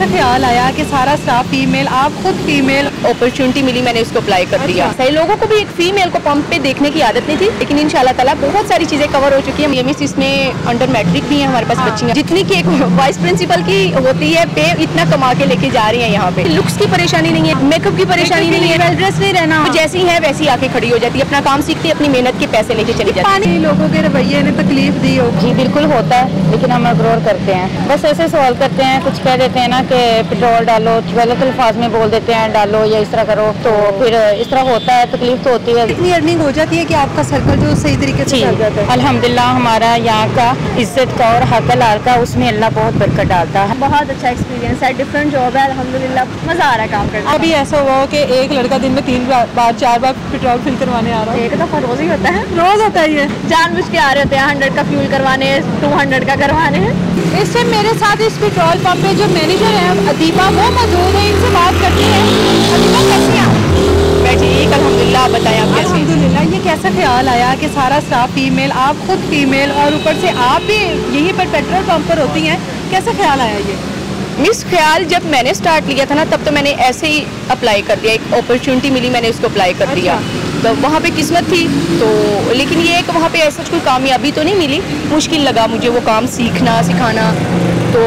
कैसा ख्याल आया कि सारा स्टाफ फीमेल, आप खुद फीमेल? अपॉर्चुनिटी मिली, मैंने उसको अप्लाई कर दिया। सही लोगों को भी एक फीमेल को पंप पे देखने की आदत नहीं थी, लेकिन इंशाल्लाह ताला बहुत सारी चीजें कवर हो चुकी है। मिस इसमें अंडर मैट्रिक भी है हमारे पास बच्चियां, जितनी की एक वाइस प्रिंसिपल की होती है पे, इतना कमा के लेके जा रही है। यहाँ पे लुक्स की परेशानी नहीं है, मेकअप की परेशानी नहीं है, वेल ड्रेस नहीं रहना, जैसी है वैसी आके खड़ी हो जाती है, अपना काम सीखती है, अपनी मेहनत के पैसे लेके चली जाती है। लोगों के रवैये ने तकलीफ दी हो? जी बिल्कुल होता है, लेकिन हम इग्नोर करते हैं। बस ऐसे सवाल करते हैं, कुछ कह देते हैं ना कि पेट्रोल डालो, गलत अल्फाज में बोल देते हैं डालो या इस तरह करो, तो फिर इस तरह होता है, तकलीफ तो होती है। इतनी अर्निंग हो जाती है कि आपका सर्कल जो सही तरीके से चल जाता है? अल्हम्दुलिल्लाह हमारा यहाँ का इज्जत का और हक हलाल का, उसमें अल्लाह बहुत बरकत डालता है। बहुत अच्छा एक्सपीरियंस है, डिफरेंट जॉब है, अल्हम्दुलिल्लाह मजा आ रहा है काम करने। अभी ऐसा हुआ हो कि एक लड़का दिन में 3 बार 4 बार पेट्रोल फिल करवाने आ रहा है? एक दफा रोज ही होता है, रोज होता है ये? जानबूझ के आ रहे होते हैं, 100 का फ्यूल करवाने, 200 का करवाने हैं। इस टाइम मेरे साथ इस पेट्रोल पंप पे जो मैनेजर है अदीबा, वो मौजूद है, इनसे बात करती है। अदीबा कैसी हैं आप? मैं ठीक, अल्हम्दुलिल्लाह। बताएं आप कैसे? अल्हम्दुलिल्लाह। ये कैसा ख्याल आया कि सारा स्टाफ फीमेल, आप खुद फीमेल और ऊपर से आप भी यहीं पर पेट्रोल पंप पर होती हैं, कैसा ख्याल आया ये? मिस ख्याल जब मैंने स्टार्ट लिया था ना, तब तो मैंने ऐसे ही अप्लाई कर दिया, एक अपॉर्चुनिटी मिली, मैंने उसको अप्लाई कर दिया। तो वहाँ पे किस्मत थी, तो लेकिन ये एक वहाँ पे ऐसा कोई कामयाबी तो नहीं मिली, मुश्किल लगा मुझे वो काम सीखना सिखाना, तो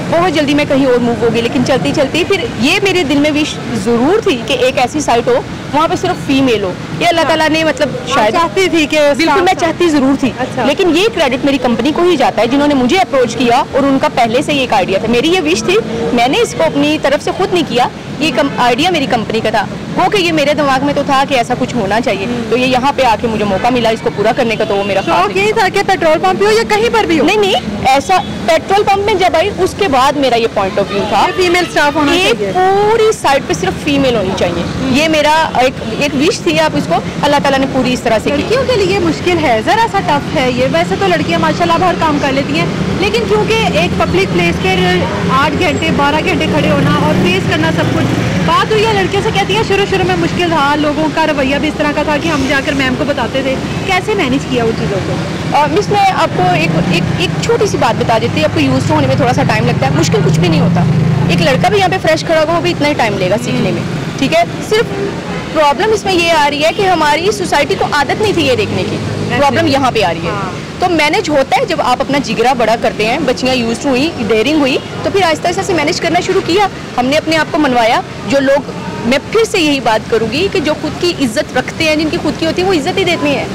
बहुत जल्दी मैं कहीं और मूव हो गई। लेकिन चलती चलती फिर ये मेरे दिल में विश ज़रूर थी कि एक ऐसी साइट हो वहाँ पे सिर्फ फीमेल हो। ये अल्लाह ताला ने मतलब शायद चाहती थी कि बिल्कुल मैं चाहती ज़रूर थी। अच्छा। लेकिन ये क्रेडिट मेरी कंपनी को ही जाता है, जिन्होंने मुझे अप्रोच किया, और उनका पहले से ये एक आइडिया था। मेरी ये विश थी, मैंने इसको अपनी तरफ से खुद नहीं किया, ये आइडिया मेरी कंपनी का था। वो कि ये मेरे दिमाग में तो था कि ऐसा कुछ होना चाहिए, तो ये यहाँ पे आके मुझे मौका मिला इसको पूरा करने का, तो वो मेरा शौक यही था कि पेट्रोल पंप हो या कहीं पर भी हो? नहीं, ऐसा पेट्रोल पंप में जब आई उसके बाद मेरा ये पॉइंट ऑफ व्यू था, फीमेल स्टाफ होना चाहिए, पूरी साइड पे सिर्फ फीमेल होनी चाहिए। ये मेरा एक विश थी, आप इसको अल्लाह ताला ने पूरी इस तरह से की। लड़कियों के लिए मुश्किल है, जरा सा टफ है ये। वैसे तो लड़कियां माशाल्लाह हर काम कर लेती हैं, लेकिन क्योंकि एक पब्लिक प्लेस पर 8 घंटे 12 घंटे खड़े होना और फेस करना सब कुछ, बात हुई है लड़कियों से कहती है शुरू में मुश्किल था, लोगों का रवैया भी इस तरह का था कि हम जाकर मैम को बताते थे। कैसे मैनेज किया उन चीज़ों को? मिस मैं आपको एक छोटी सी बात बता देती हूँ, आपको यूज़ टू होने में थोड़ा सा टाइम लगता है, मुश्किल कुछ भी नहीं होता। एक लड़का भी यहाँ पे फ्रेश खड़ा होगा, वो भी इतना ही टाइम लेगा सीखने में, ठीक है। सिर्फ प्रॉब्लम इसमें ये आ रही है कि हमारी सोसाइटी को आदत नहीं थी ये देखने की, प्रॉब्लम यहाँ पे आ रही है। तो मैनेज होता है जब आप अपना जिगरा बड़ा करते हैं, बच्चियाँ यूज टू हुई, डेयरिंग हुई, तो फिर आहिस्ता आहिस्ता से मैनेज करना शुरू किया। हमने अपने आप को मनवाया। जो लोग, मैं फिर से यही बात करूँगी कि जो खुद की इज्जत रखते हैं, जिनकी खुद की होती है, वो इज्जत ही देती है।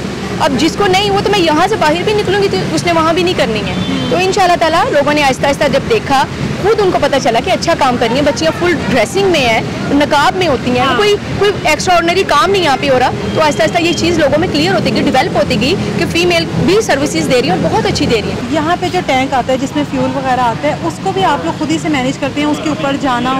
अब जिसको नहीं, वो तो मैं यहाँ से बाहर भी निकलूंगी तो उसने वहाँ भी नहीं करनी है। तो इंशाल्लाह ताला लोगों ने आहिस्ता आहिस्ता जब देखा, खुद उनको पता चला कि अच्छा काम करनी है, बच्चियाँ फुल ड्रेसिंग में है, नकाब में होती हैं, कोई एक्स्ट्रा ऑर्डिनरी काम नहीं यहाँ पे हो रहा, तो आहिस्ता आहिस्ता ये चीज़ लोगों में क्लियर होती गई, डेवलप होती गई कि फीमेल भी सर्विसेज दे रही है और बहुत अच्छी दे रही है। यहाँ पे जो टैंक आता है जिसमें फ्यूल वगैरह आता है, उसको भी आप लोग खुद ही से मैनेज करते हैं? उसके ऊपर जाना,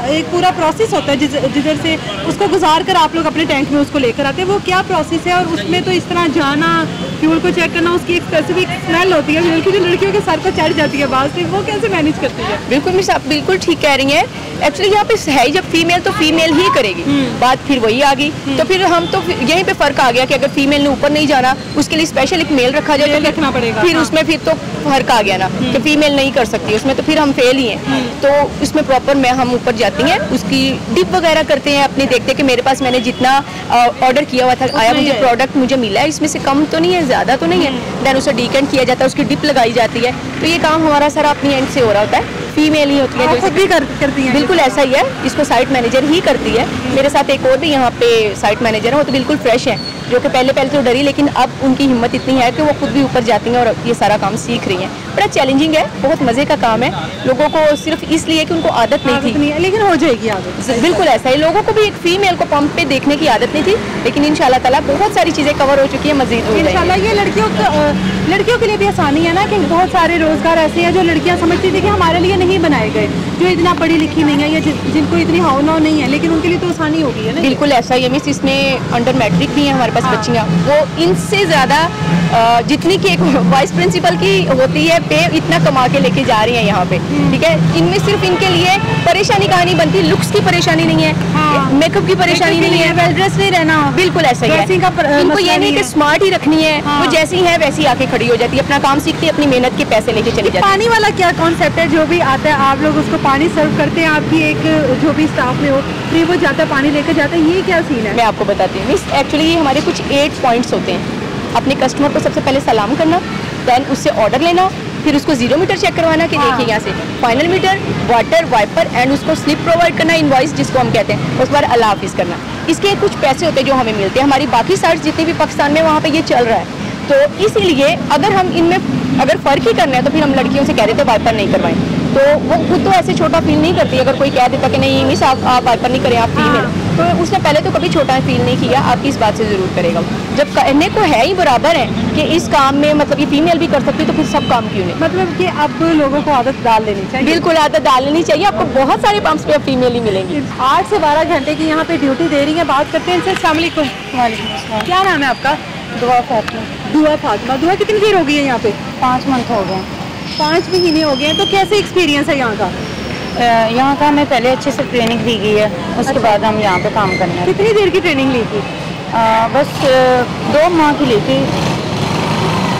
एक पूरा प्रोसेस होता है जिधर से उसको गुजार कर आप लोग अपने टैंक में उसको लेकर आते हैं, वो क्या प्रोसेस है? और उसमें तो इस तरह जाना, फ्यूल को चेक करना, उसकी एक स्पेसिफिक स्मेल होती है बल्कि जो लड़कियों के सर को चढ़ जाती है बाद से, वो कैसे मैनेज करती है? बिल्कुल मिस, आप बिल्कुल ठीक कह रही हैं। एक्चुअली यहाँ पे है जब फीमेल तो फीमेल ही करेगी, बात फिर वही आ गई। तो फिर हम तो यहीं पे फर्क आ गया कि अगर फीमेल ने ऊपर नहीं जाना, उसके लिए स्पेशल एक मेल रखा जाए, तो रखना पड़ेगा। फिर उसमें फिर तो फर्क आ गया ना कि फीमेल नहीं कर सकती उसमें, तो फिर हम फेल ही हैं। तो उसमें प्रॉपर हम ऊपर जाती हैं, उसकी डिप वगैरह करते हैं, अपने देखते हैं कि मेरे पास मैंने जितना ऑर्डर किया हुआ था आया, मुझे प्रोडक्ट मुझे मिला है, इसमें से कम तो नहीं है, ज़्यादा तो नहीं है, देन उसे डिकेंट किया जाता है, उसकी डिप लगाई जाती है। तो ये काम हमारा सारा अपनी एंड से हो रहा होता है, फीमेल ही होती है जो खुद भी करती हैं? बिल्कुल ऐसा ही है, इसको साइट मैनेजर ही करती है। मेरे साथ एक और भी यहाँ पे साइट मैनेजर है, वो तो बिल्कुल फ्रेश है, जो कि पहले तो डरी, लेकिन अब उनकी हिम्मत इतनी है कि वो खुद भी ऊपर जाती हैं और ये सारा काम सीख रही हैं। बड़ा चैलेंजिंग है, बहुत मज़े का काम है, लोगों को सिर्फ इसलिए कि उनको आदत नहीं थी, लेकिन हो जाएगी आदत। बिल्कुल ऐसा ही, लोगों को भी एक फीमेल को पंप पे देखने की आदत नहीं थी, लेकिन इंशाल्लाह ताला बहुत सारी चीज़ें कवर हो चुकी है, मजीद हो जाएगी इंशाल्लाह। ये लड़कियों के लिए भी आसानी है ना, कि बहुत सारे रोजगार ऐसे हैं जो लड़कियां समझती थी कि हमारे लिए नहीं बनाए गए, जो इतना पढ़ी लिखी नहीं है या जिनको इतनी हाव नाव नहीं है, लेकिन उनके लिए तो आसानी होगी है ना। बिल्कुल ऐसा ही है मिस, इसमें अंडर मैट्रिक भी है हमारे पास बच्चियाँ, वो इनसे ज़्यादा जितनी कि एक वाइस प्रिंसिपल की होती है पे, इतना कमा के लेके जा रही हैं यहाँ पे, ठीक है। इनमें सिर्फ इनके लिए परेशानी कहाँ नहीं बनती, लुक्स की परेशानी नहीं है, मेकअप की परेशानी नहीं है, वेल ड्रेस नहीं रहना, बिल्कुल ऐसा ही है। इनको ये नहीं कि स्मार्ट ही रखनी है, वो जैसी है वैसी आके खड़ी हो जाती है, अपना काम सीखती है, अपनी मेहनत के पैसे लेके चली जाती है। पानी वाला क्या कॉन्सेप्ट है? जो भी आता है आप लोग उसको पानी सर्व करते हैं, आपकी एक जो भी स्टाफ में हो फिर वो जाता है पानी लेकर जाता है, ये क्या सीन है? मैं आपको बताती हूँ मिस, एक्चुअली हमारे कुछ 8 पॉइंट्स होते हैं। अपने कस्टमर को सबसे पहले सलाम करना, देन उससे ऑर्डर लेना, फिर उसको 0 मीटर चेक करवाना कि देखिए यहाँ से final meter, water, wiper and उसको स्लिप प्रोवाइड करना, इनवॉइस जिसको हम कहते हैं, उस बार अल्लाह हाफिज़ करना। इसके कुछ पैसे होते हैं जो हमें मिलते हैं। हमारी बाकी साइट्स जितनी भी पाकिस्तान में वहाँ पे ये चल रहा है, तो इसीलिए अगर हम इनमें अगर फ़र्क ही करना है तो फिर हम लड़कियों से कह देते वाइपर नहीं करवाएं, तो वो खुद तो ऐसे छोटा फील नहीं करती। अगर कोई कह देता कि नहीं मिस आप वाइपर नहीं करें, आप फीमेल, तो उसने पहले तो कभी छोटा फील नहीं किया, आपकी इस बात से ज़रूर करेगा। जब कहने को है ही बराबर है कि इस काम में मतलब ये फीमेल भी कर सकती है, तो फिर सब काम क्यों नहीं? मतलब कि अब लोगों को आदत डाल लेनी चाहिए। बिल्कुल आदत डाल लेनी चाहिए। आपको बहुत सारे पंप्स पे अब फीमेल ही मिलेंगी। 8 से 12 घंटे की यहाँ पे ड्यूटी दे रही है। बात करते हैं इनसे। अस्सलाम वालेकुम। क्या नाम है आपका? दुआ फातिमा। दुआ फातिमा। दुआ कितनी देर हो गई है यहाँ पे? 5 मंथ हो गए। 5 महीने हो गए हैं। तो कैसे एक्सपीरियंस है यहाँ का? यहाँ का हमें पहले अच्छे से ट्रेनिंग दी गई है, उसके बाद हम यहाँ पे काम करने हैं। कितनी देर की ट्रेनिंग ली थी? बस 2 माह की ली थी,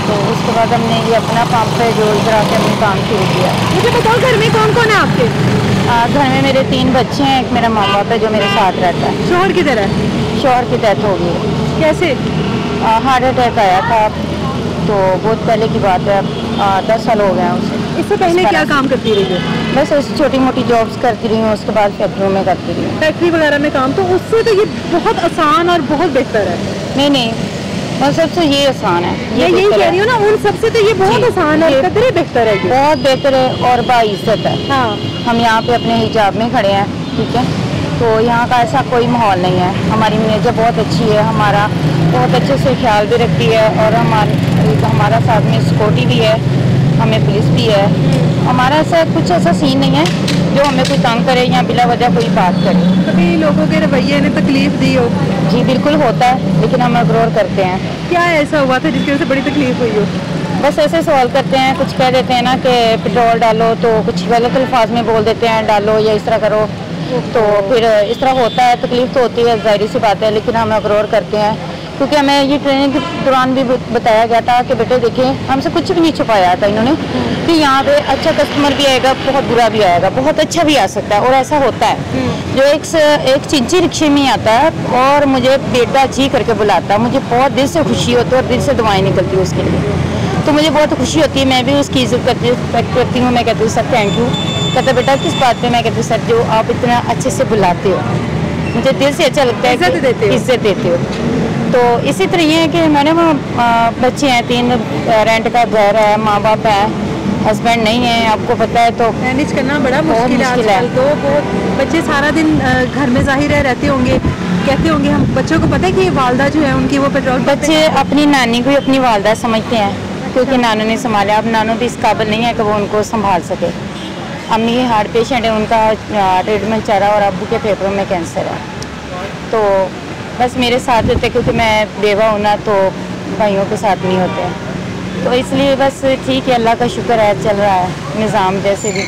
तो उसके बाद हमने ये अपना काम पे जो इधर आके हमने काम शुरू किया। मुझे बताओ घर में कौन कौन है आपके? घर में मेरे 3 बच्चे हैं, एक मेरा माँ बाप है जो मेरे साथ रहता है। शोहर किधर है? शोहर की डेथ हो गई है। कैसे? हार्ट अटैक आया था, तो बहुत पहले की बात है, 10 साल हो गए हैं उसे। इससे पहले क्या काम करती रही है? बस ऐसी छोटी मोटी जॉब्स करती रही हूँ, उसके बाद फैक्ट्रियों में करती रही हूँ। फैक्ट्री वगैरह में काम, तो उससे तो ये बहुत आसान और बहुत बेहतर है। नहीं, और सबसे ये आसान है। मैं यही कह रही हूँ ना, उन सबसे तो ये बहुत आसान है, कतरे बेहतर है, बहुत बेहतर है और बाइज्जत है। हाँ, हम यहाँ पे अपने हिजाब में खड़े हैं, ठीक है, तो यहाँ का ऐसा कोई माहौल नहीं है। हमारी मैनेजर बहुत अच्छी है, हमारा बहुत अच्छे से ख्याल भी रखती है, और हमारा साथ में सिक्योरिटी भी है, हमें पुलिस भी है। हमारा ऐसा कुछ ऐसा सीन नहीं है जो हमें कोई तंग करे या बिला वजह कोई बात करे। कभी लोगों के रवैये ने तकलीफ दी हो? जी बिल्कुल होता है, लेकिन हम इग्नोर करते हैं। क्या ऐसा हुआ था जिसकी वजह से बड़ी तकलीफ हुई हो? बस ऐसे सवाल करते हैं, कुछ कह देते हैं ना कि पेट्रोल डालो, तो कुछ गलत अल्फाज में बोल देते हैं डालो या इस तरह करो, तो फिर इस तरह होता है। तकलीफ तो होती है, जाहिर सी बात है, लेकिन हम इग्नोर करते हैं, क्योंकि हमें ये ट्रेनिंग के दौरान भी बताया गया था कि बेटे देखिए, हमसे कुछ भी नहीं छुपाया था इन्होंने कि यहाँ पे अच्छा कस्टमर भी आएगा, बहुत बुरा भी आएगा, बहुत अच्छा भी आ सकता है, और ऐसा होता है। जो एक चिंची रिक्शे में आता है और मुझे बेटा जी करके बुलाता है, मुझे बहुत दिल से खुशी होती है और दिल से दुआएं निकलती है उसके लिए, तो मुझे बहुत खुशी होती है। मैं भी उसकी इज्जत करती हूँ। मैं कहती हूँ सर थैंक यू। कहता बेटा किस बात पे? मैं कहती हूँ सर जो आप इतना अच्छे से बुलाते हो, मुझे दिल से अच्छा लगता है, इज्जत देते हो। तो इसी तरह ये है कि हमारे वहाँ बच्चे हैं, 3 रेंट का घर है, माँ बाप है, हस्बैंड नहीं है, आपको पता है, तो मैनेज करना बड़ा मुश्किल है आजकल। तो बहुत बच्चे सारा दिन घर में जाहिर रहते होंगे, कहते होंगे, हम बच्चों को पता है कि वालदा जो है उनकी वो पेट्रोल। बच्चे अपनी नानी को ही अपनी वालदा समझते हैं, क्योंकि नानू ने संभाला। अब नानू भी इस काबिल नहीं है कि वो उनको संभाल सके। अम्मी हार्ट पेशेंट है, उनका ट्रीटमेंट चल रहा है, और अब्बू के फेफड़ों में कैंसर है, तो बस मेरे साथ होते, क्योंकि मैं बेवा हूँ ना, तो भाइयों के साथ नहीं होते, तो इसलिए बस ठीक है, अल्लाह का शुक्र है, चल रहा है निज़ाम जैसे भी।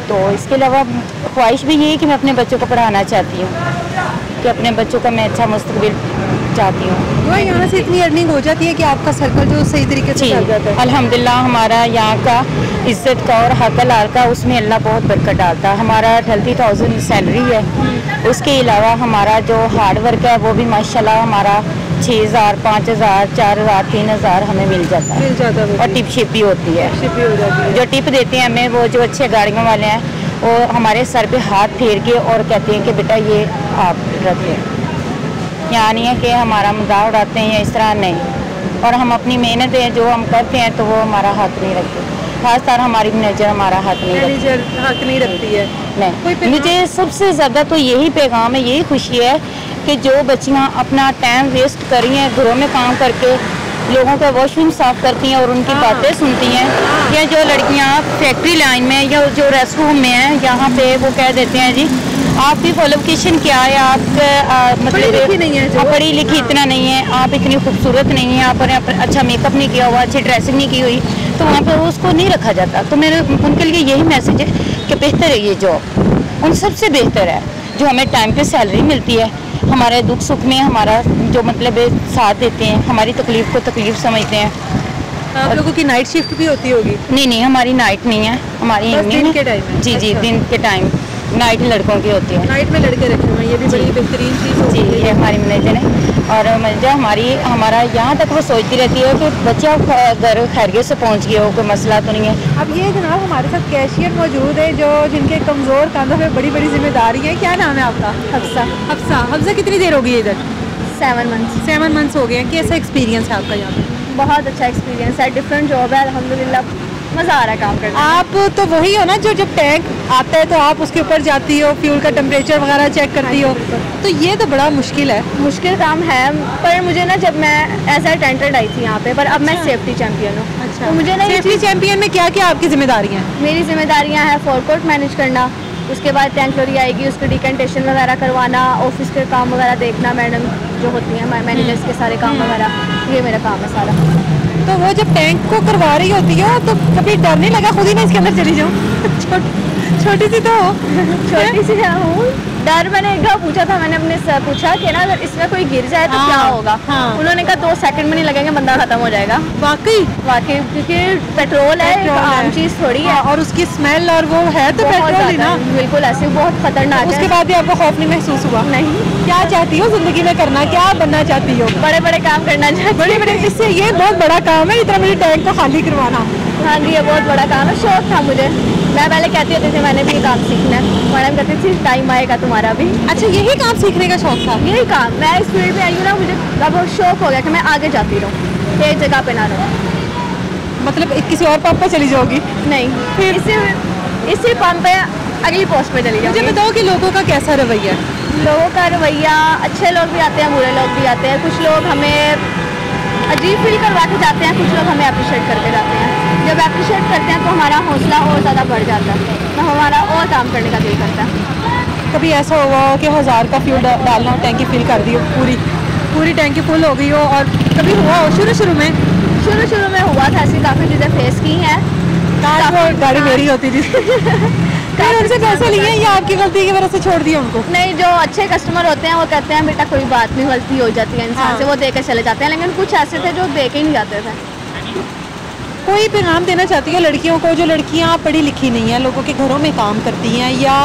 तो इसके अलावा ख्वाहिश भी ये है कि मैं अपने बच्चों को पढ़ाना चाहती हूँ, कि अपने बच्चों का मैं अच्छा मुस्तकबिल चाहती हूँ। तो यहाँ से इतनी अर्निंग हो जाती है कि आपका सर्कल जो सही तरीके से चल जाता है? अल्हम्दुलिल्लाह, हमारा यहाँ का इज्जत का और हक हलाल का, उसमें अल्लाह बहुत बरकत डालता है। हमारा 30,000 सैलरी है, उसके अलावा हमारा जो हार्ड वर्क है वो भी माशाल्लाह हमारा 6,000, 5,000, 4,000, 3,000 हमें मिल जाता है, और टिप शिप भी होती है। जो टिप देते हैं हमें, वो जो अच्छे गाड़ियों वाले हैं, वो हमारे सर पे हाथ फेर के और कहते हैं कि बेटा ये आप रखें। यहाँ नहीं है कि हमारा मजाक उड़ाते हैं या इस तरह, नहीं। और हम अपनी मेहनत है जो हम करते हैं, तो वो हमारा हाथ नहीं रखते। खासकर हमारी मैनेजर हमारा हाथ नहीं रखती है। नहीं, मुझे सबसे ज़्यादा तो यही पैगाम है, यही खुशी है कि जो बच्चियाँ अपना टाइम वेस्ट कर रही हैं घरों में काम करके, लोगों का वॉशरूम साफ करती हैं और उनकी बातें सुनती हैं, या जो लड़कियाँ फैक्ट्री लाइन में या जो रेस्ट रूम में हैं, यहाँ पे वो कह देते हैं जी आपकी क्वालिफिकेशन क्या है, आप मतलब पढ़ी लिखी नहीं है जो। आप पढ़ी लिखी इतना नहीं है, आप इतनी खूबसूरत नहीं है, आपने अच्छा मेकअप नहीं किया हुआ, अच्छी ड्रेसिंग नहीं की हुई, तो वहाँ पे उसको नहीं रखा जाता। तो मेरे उनके लिए यही मैसेज है कि बेहतर है ये जॉब, उन सबसे बेहतर है जो हमें टाइम पे सैलरी मिलती है, हमारे दुख सुख में हमारा जो मतलब साथ देते हैं, हमारी तकलीफ को तकलीफ समझते हैं। आप लोगों की नाइट शिफ्ट भी होती होगी? नहीं, हमारी नाइट नहीं है, हमारी इवनिंग दिन के टाइम है? जी, अच्छा। दिन के टाइम नाइट लड़कों की होती है। नाइट में लड़के रखे हुए हैं, ये भी बड़ी बेहतरीन चीज़ होती जी, है। ये हमारी मैनेजर है और मैनेजर हमारा यहाँ तक वो सोचती रहती है कि बच्चा घर खैरियत से पहुँच गया हो, कोई मसला तो नहीं है। अब ये जनाब हमारे साथ कैशियर मौजूद है जो जिनके कमज़ोर कंधों पे बड़ी बड़ी जिम्मेदारी है। क्या नाम है आपका? हफ्सा। हफ्सा कितनी देर हो गई है इधर? 7 मंथ्स। 7 मंथ्स हो गए हैं। कैसा एक्सपीरियंस है आपका यहाँ पे? बहुत अच्छा एक्सपीरियंस है, डिफरेंट जॉब है, अल्हम्दुलिल्लाह मज़ा आ रहा है काम करने में। आप तो वही हो ना जो जब टैंक आता है तो आप उसके ऊपर जाती हो, फ्यूल का टेम्परेचर वगैरह चेक करती हो, तो ये तो बड़ा मुश्किल है। मुश्किल काम है, पर मुझे ना जब मैं एज ए टेंटेड आई थी यहाँ पे, पर अब मैं सेफ्टी चैम्पियन हूँ। अच्छा, तो मुझे ना ये सेफ्टी चैंपियन में क्या क्या आपकी जिम्मेदारियाँ हैं? मेरी जिम्मेदारियाँ हैं फोरकोर्ट मैनेज करना, उसके बाद टैंक लॉरी आएगी उसको डिकेंटेशन वगैरह करवाना, ऑफिस के काम वगैरह देखना, मैडम जो होती हैं मैनेजर्स के सारे काम वगैरह, ये मेरा काम है सारा। तो वो जब टैंक को करवा रही होती हो तो कभी डर नहीं लगा खुद ही ना इसके अंदर चली जाऊँ? छोटी सी तो हो। छोटी सी हूँ, डर मैंने एक बार पूछा था, मैंने अपने से पूछा कि ना अगर इसमें कोई गिर जाए तो हाँ, क्या होगा? हाँ। उन्होंने कहा 2 सेकंड में नहीं लगेंगे, बंदा खत्म हो जाएगा। वाकई वाकई, क्योंकि पेट्रोल है, एक आम चीज थोड़ी है। और उसकी स्मेल और वो है तो बहुत पेट्रोल ही ज़्यादा, ना। बिल्कुल ऐसे बहुत खतरनाक उसके है। बाद भी आपको खौफ नहीं महसूस हुआ? नहीं, क्या चाहती हो जिंदगी में करना, क्या बनना चाहती हो? बड़े बड़े काम करना चाहिए। बड़े बड़े, इससे ये बहुत बड़ा काम है इतना बड़ी टैंक को खाली करवाना। हाँ जी, ये बहुत बड़ा काम है, शौक था मुझे। मैं पहले कहती होती थी मैंने भी ये काम सीखना है, मैडम कहती थी टाइम आएगा तुम्हारा भी। अच्छा, यही काम सीखने का शौक था? यही काम, मैं इस फील्ड में आई हूँ ना, मुझे अब शौक हो गया कि मैं आगे जाती रहूँ, एक जगह पे ना रहूँ। मतलब किसी और पंप पे चली जाओगी? नहीं, फिर? इसी पंप पे अगली पोस्ट पे चली मुझे जाऊँगी। बताओ कि लोगों का कैसा रवैया है? लोगों का रवैया, अच्छे लोग भी आते हैं, बुरे लोग भी आते हैं। कुछ लोग हमें अजीब फील करवा के जाते हैं, कुछ लोग हमें अप्रिशिएट करके जाते हैं। जब अप्रिशिएट करते हैं तो हमारा हौसला और ज़्यादा बढ़ जाता है, तो हमारा और काम करने का दिल करता है। कभी ऐसा हुआ हो कि 1000 का फ्यूल डालना हो, टैंकी फिल कर दी हो, पूरी टैंकी फुल हो गई हो, और कभी हुआ हो शुरू में हुआ था, ऐसी काफ़ी चीज़ें फेस की हैं। गाड़ी मेरी होती थी। फिर उनसे पैसे लिए या आपकी गलती की वजह से छोड़ दिया उनको? नहीं, जो अच्छे कस्टमर होते हैं वो कहते हैं बेटा कोई बात नहीं, गलती हो जाती है इंसान से, वो दे के चले जाते हैं। लेकिन कुछ ऐसे थे जो दे के ही नहीं जाते थे। कोई पैगाम देना चाहती है लड़कियों को जो लड़कियां पढ़ी लिखी नहीं है, लोगों के घरों में काम करती हैं या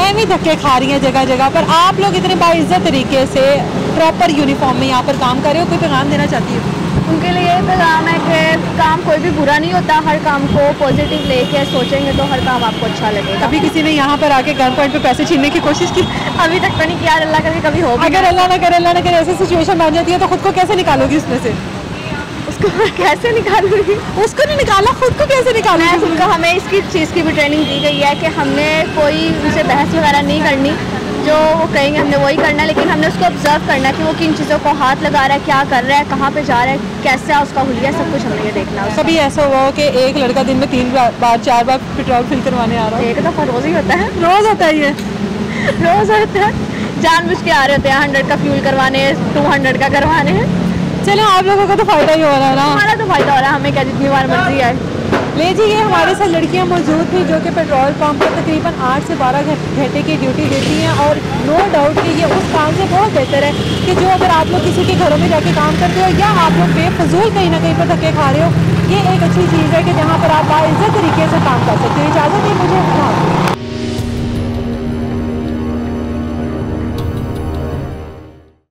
एवं धक्के खा रही हैं जगह जगह पर, आप लोग इतने बाइज्जत तरीके से प्रॉपर यूनिफॉर्म में यहाँ पर काम कर रहे हो, कोई पैगाम देना चाहती है? उनके लिए ये पैगाम है कि काम कोई भी बुरा नहीं होता, हर काम को पॉजिटिव लेके सोचेंगे तो हर काम आपको अच्छा लगेगा। कभी किसी ने यहाँ पर आके गन पॉइंट पे पैसे छीनने की कोशिश की? अभी तक तो नहीं किया, अल्लाह करके कभी हो भी अगर अल्लाह ना करे ऐसी सिचुएशन बन जाती है तो खुद को कैसे निकालोगी उसमें से? उसको कैसे निकालूंगी? उसको नहीं निकाला, खुद को कैसे निकालोगी? उनको हमें इसकी चीज़ की भी ट्रेनिंग दी गई है कि हमने कोई उनसे बहस वगैरह नहीं करनी, जो वो कहेंगे हमने वही करना है, लेकिन हमने उसको ऑब्जर्व करना है कि वो किन चीज़ों को हाथ लगा रहा है, क्या कर रहा है, कहाँ पे जा रहा है, कैसा उसका हुलिया, सब कुछ हमें ये देखना है। कभी ऐसा हुआ हो कि एक लड़का दिन में 3 बार 4 बार पेट्रोल फिल करवाने आ रहा हो? एक दफ़ा रोज़ ही होता है, रोज होता है ये? रोज़ होता है, जानबूझ के आ रहे होते हैं, 100 का फ्यूल करवाने, 200 का करवाने हैं। चलो, आप लोगों को तो फायदा ही हो रहा है ना? हमारा तो फायदा हो रहा है, हमें क्या, जितनी बार मर्जी आए। ले जी, ये हमारे साथ लड़कियां मौजूद थी जो कि पेट्रोल पंप पर तकरीबन 8 से 12 घंटे की ड्यूटी देती हैं, और नो डाउट कि ये उस काम से बहुत बेहतर है कि जो अगर आप लोग किसी के घरों में जाके काम करते हो या आप लोग बेफजूल कहीं ना कहीं पर धक्के खा रहे हो, ये एक अच्छी चीज़ है कि जहाँ पर आप बाइज्जत तरीके से काम कर सकते हो। इजाज़त है मुझे?